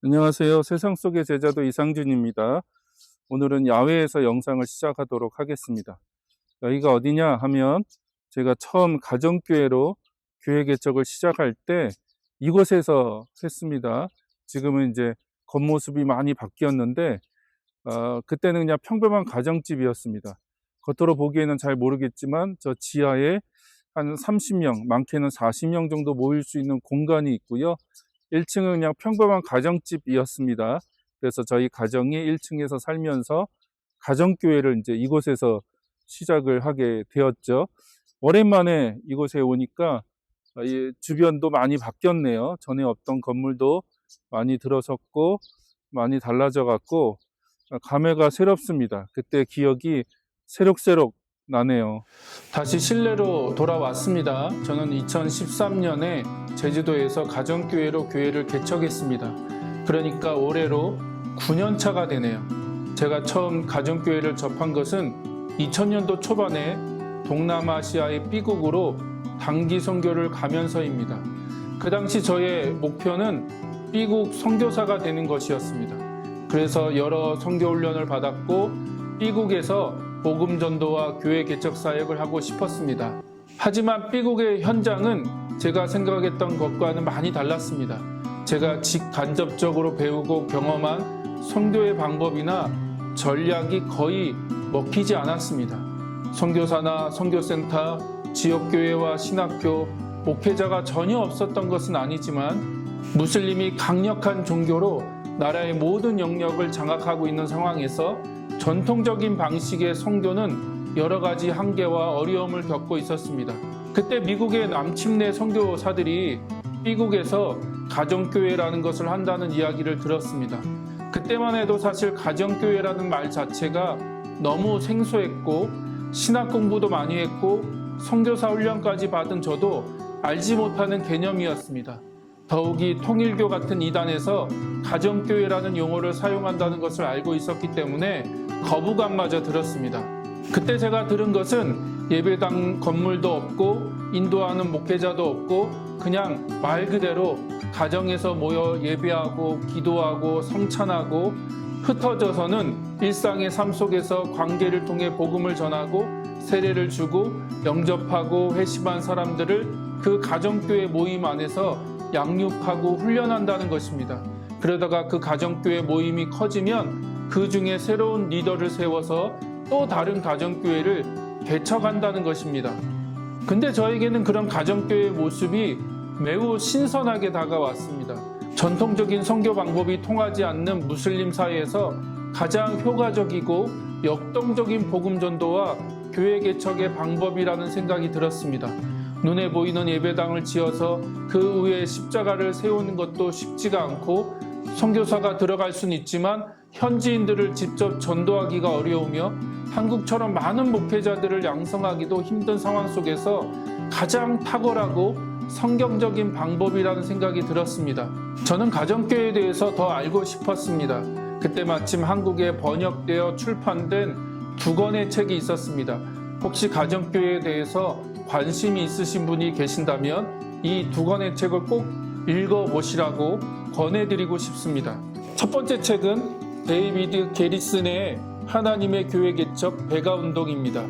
안녕하세요. 세상 속의 제자도 이상준입니다. 오늘은 야외에서 영상을 시작하도록 하겠습니다. 여기가 어디냐 하면 제가 처음 가정교회로 교회 개척을 시작할 때 이곳에서 했습니다. 지금은 이제 겉모습이 많이 바뀌었는데 그때는 그냥 평범한 가정집이었습니다. 겉으로 보기에는 잘 모르겠지만 저 지하에 한 30명, 많게는 40명 정도 모일 수 있는 공간이 있고요. 1층은 그냥 평범한 가정집이었습니다. 그래서 저희 가정이 1층에서 살면서 가정교회를 이제 이곳에서 시작을 하게 되었죠. 오랜만에 이곳에 오니까 이 주변도 많이 바뀌었네요. 전에 없던 건물도 많이 들어섰고 많이 달라져 갖고 감회가 새롭습니다. 그때 기억이 새록새록 나네요. 다시 실내로 돌아왔습니다. 저는 2013년에 제주도에서 가정교회로 교회를 개척했습니다. 그러니까 올해로 9년 차가 되네요. 제가 처음 가정교회를 접한 것은 2000년도 초반에 동남아시아의 B국으로 단기 선교를 가면서입니다. 그 당시 저의 목표는 B국 선교사가 되는 것이었습니다. 그래서 여러 선교 훈련을 받았고 B국에서 복음 전도와 교회 개척 사역을 하고 싶었습니다. 하지만 B국의 현장은 제가 생각했던 것과는 많이 달랐습니다. 제가 직간접적으로 배우고 경험한 선교의 방법이나 전략이 거의 먹히지 않았습니다. 선교사나 선교센터, 지역교회와 신학교, 목회자가 전혀 없었던 것은 아니지만 무슬림이 강력한 종교로 나라의 모든 영역을 장악하고 있는 상황에서 전통적인 방식의 선교는 여러 가지 한계와 어려움을 겪고 있었습니다. 그때 미국의 남침내 선교사들이 B국에서 가정교회라는 것을 한다는 이야기를 들었습니다. 그때만 해도 사실 가정교회라는 말 자체가 너무 생소했고 신학 공부도 많이 했고 선교사 훈련까지 받은 저도 알지 못하는 개념이었습니다. 더욱이 통일교 같은 이단에서 가정교회라는 용어를 사용한다는 것을 알고 있었기 때문에 거부감마저 들었습니다. 그때 제가 들은 것은 예배당 건물도 없고 인도하는 목회자도 없고 그냥 말 그대로 가정에서 모여 예배하고 기도하고 성찬하고 흩어져서는 일상의 삶 속에서 관계를 통해 복음을 전하고 세례를 주고 영접하고 회심한 사람들을 그 가정교회 모임 안에서 양육하고 훈련한다는 것입니다. 그러다가 그 가정교회 모임이 커지면 그 중에 새로운 리더를 세워서 또 다른 가정교회를 개척한다는 것입니다. 근데 저에게는 그런 가정교회의 모습이 매우 신선하게 다가왔습니다. 전통적인 선교 방법이 통하지 않는 무슬림 사회에서 가장 효과적이고 역동적인 복음 전도와 교회 개척의 방법이라는 생각이 들었습니다. 눈에 보이는 예배당을 지어서 그 위에 십자가를 세우는 것도 쉽지가 않고 선교사가 들어갈 수는 있지만 현지인들을 직접 전도하기가 어려우며 한국처럼 많은 목회자들을 양성하기도 힘든 상황 속에서 가장 탁월하고 성경적인 방법이라는 생각이 들었습니다. 저는 가정교회에 대해서 더 알고 싶었습니다. 그때 마침 한국에 번역되어 출판된 2권의 책이 있었습니다. 혹시 가정교회에 대해서 관심이 있으신 분이 계신다면 이 2권의 책을 꼭 읽어보시라고 권해드리고 싶습니다. 첫 번째 책은 데이비드 게리슨의 하나님의 교회 개척 배가운동입니다.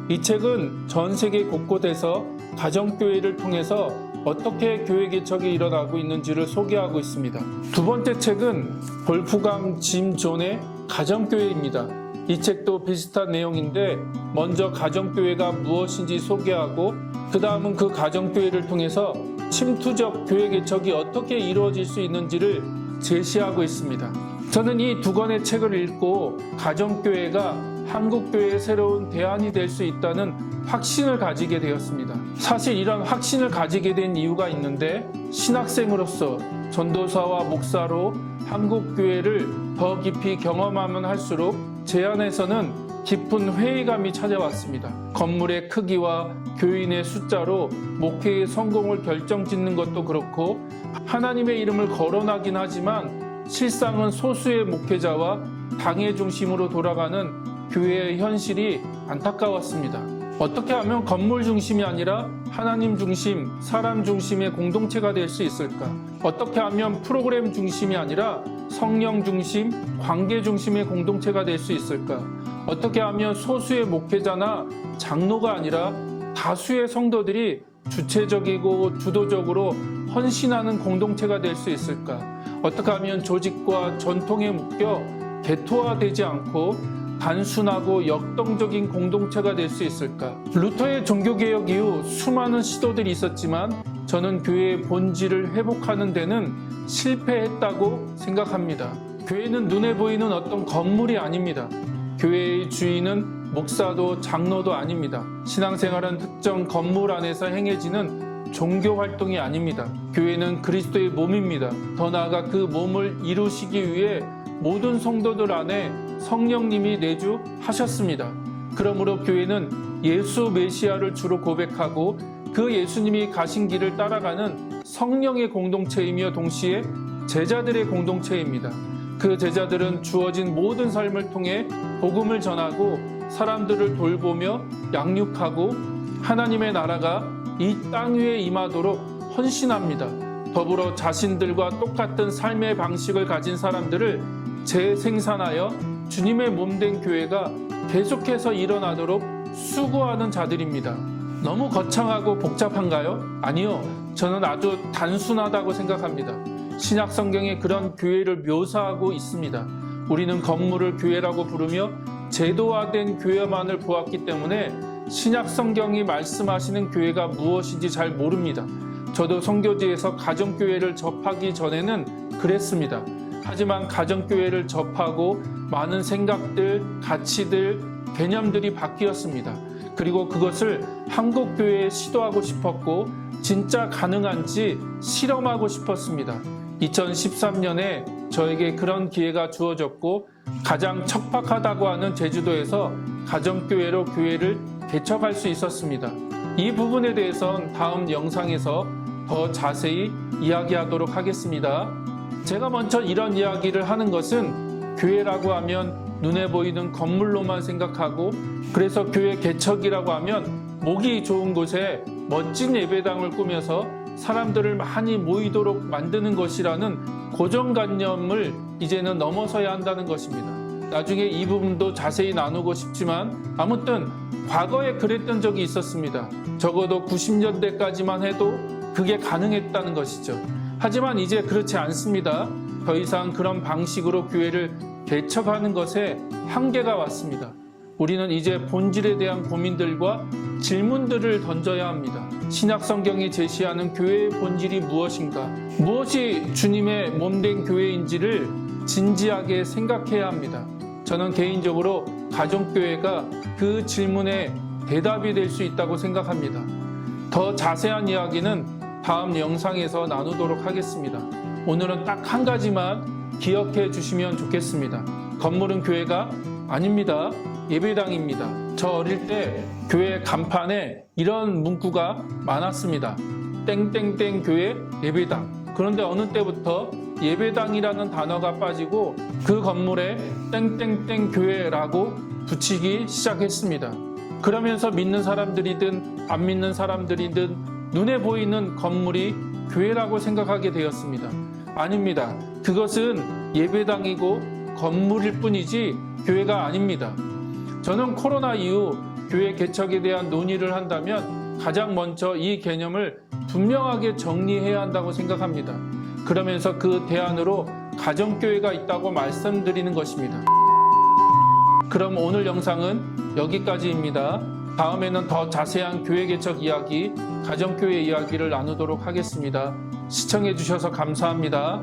이 책은 전 세계 곳곳에서 가정교회를 통해서 어떻게 교회 개척이 일어나고 있는지를 소개하고 있습니다. 두 번째 책은 볼프강 짐 존의 가정교회입니다. 이 책도 비슷한 내용인데 먼저 가정교회가 무엇인지 소개하고 그 다음은 그 가정교회를 통해서 침투적 교회 개척이 어떻게 이루어질 수 있는지를 제시하고 있습니다. 저는 이 2권의 책을 읽고 가정교회가 한국교회의 새로운 대안이 될 수 있다는 확신을 가지게 되었습니다. 사실 이런 확신을 가지게 된 이유가 있는데 신학생으로서 전도사와 목사로 한국교회를 더 깊이 경험하면 할수록 제 안에서는 깊은 회의감이 찾아왔습니다. 건물의 크기와 교인의 숫자로 목회의 성공을 결정짓는 것도 그렇고 하나님의 이름을 거론하긴 하지만 실상은 소수의 목회자와 당회 중심으로 돌아가는 교회의 현실이 안타까웠습니다. 어떻게 하면 건물 중심이 아니라 하나님 중심, 사람 중심의 공동체가 될 수 있을까? 어떻게 하면 프로그램 중심이 아니라 성령 중심, 관계 중심의 공동체가 될 수 있을까? 어떻게 하면 소수의 목회자나 장로가 아니라 다수의 성도들이 주체적이고 주도적으로 헌신하는 공동체가 될 수 있을까? 어떻게 하면 조직과 전통에 묶여 개토화되지 않고 단순하고 역동적인 공동체가 될 수 있을까? 루터의 종교개혁 이후 수많은 시도들이 있었지만 저는 교회의 본질을 회복하는 데는 실패했다고 생각합니다. 교회는 눈에 보이는 어떤 건물이 아닙니다. 교회의 주인은 목사도 장로도 아닙니다. 신앙생활은 특정 건물 안에서 행해지는 종교 활동이 아닙니다. 교회는 그리스도의 몸입니다. 더 나아가 그 몸을 이루시기 위해 모든 성도들 안에 성령님이 내주하셨습니다. 그러므로 교회는 예수 메시아를 주로 고백하고 그 예수님이 가신 길을 따라가는 성령의 공동체이며 동시에 제자들의 공동체입니다. 그 제자들은 주어진 모든 삶을 통해 복음을 전하고 사람들을 돌보며 양육하고 하나님의 나라가 이 땅 위에 임하도록 헌신합니다. 더불어 자신들과 똑같은 삶의 방식을 가진 사람들을 재생산하여 주님의 몸된 교회가 계속해서 일어나도록 수고하는 자들입니다. 너무 거창하고 복잡한가요? 아니요. 저는 아주 단순하다고 생각합니다. 신약 성경에 그런 교회를 묘사하고 있습니다. 우리는 건물을 교회라고 부르며 제도화된 교회만을 보았기 때문에 신약 성경이 말씀하시는 교회가 무엇인지 잘 모릅니다. 저도 선교지에서 가정교회를 접하기 전에는 그랬습니다. 하지만 가정교회를 접하고 많은 생각들, 가치들, 개념들이 바뀌었습니다. 그리고 그것을 한국교회에 시도하고 싶었고 진짜 가능한지 실험하고 싶었습니다. 2013년에 저에게 그런 기회가 주어졌고 가장 척박하다고 하는 제주도에서 가정교회로 교회를 개척할 수 있었습니다. 이 부분에 대해서는 다음 영상에서 더 자세히 이야기하도록 하겠습니다. 제가 먼저 이런 이야기를 하는 것은 교회라고 하면 눈에 보이는 건물로만 생각하고 그래서 교회 개척이라고 하면 보기 좋은 곳에 멋진 예배당을 꾸며서 사람들을 많이 모이도록 만드는 것이라는 고정관념을 이제는 넘어서야 한다는 것입니다. 나중에 이 부분도 자세히 나누고 싶지만 아무튼 과거에 그랬던 적이 있었습니다. 적어도 90년대까지만 해도 그게 가능했다는 것이죠. 하지만 이제 그렇지 않습니다. 더 이상 그런 방식으로 교회를 개척하는 것에 한계가 왔습니다. 우리는 이제 본질에 대한 고민들과 질문들을 던져야 합니다. 신약 성경이 제시하는 교회의 본질이 무엇인가? 무엇이 주님의 몸된 교회인지를 진지하게 생각해야 합니다. 저는 개인적으로 가정교회가 그 질문에 대답이 될 수 있다고 생각합니다. 더 자세한 이야기는 다음 영상에서 나누도록 하겠습니다. 오늘은 딱 한 가지만 기억해 주시면 좋겠습니다. 건물은 교회가 아닙니다. 예배당입니다. 저 어릴 때 교회 간판에 이런 문구가 많았습니다. 땡땡땡 교회 예배당. 그런데 어느 때부터 예배당이라는 단어가 빠지고 그 건물에 땡땡땡 교회라고 붙이기 시작했습니다. 그러면서 믿는 사람들이든 안 믿는 사람들이든 눈에 보이는 건물이 교회라고 생각하게 되었습니다. 아닙니다. 그것은 예배당이고 건물일 뿐이지 교회가 아닙니다. 저는 코로나 이후 교회 개척에 대한 논의를 한다면 가장 먼저 이 개념을 분명하게 정리해야 한다고 생각합니다. 그러면서 그 대안으로 가정교회가 있다고 말씀드리는 것입니다. 그럼 오늘 영상은 여기까지입니다. 다음에는 더 자세한 교회 개척 이야기, 가정교회 이야기를 나누도록 하겠습니다. 시청해 주셔서 감사합니다.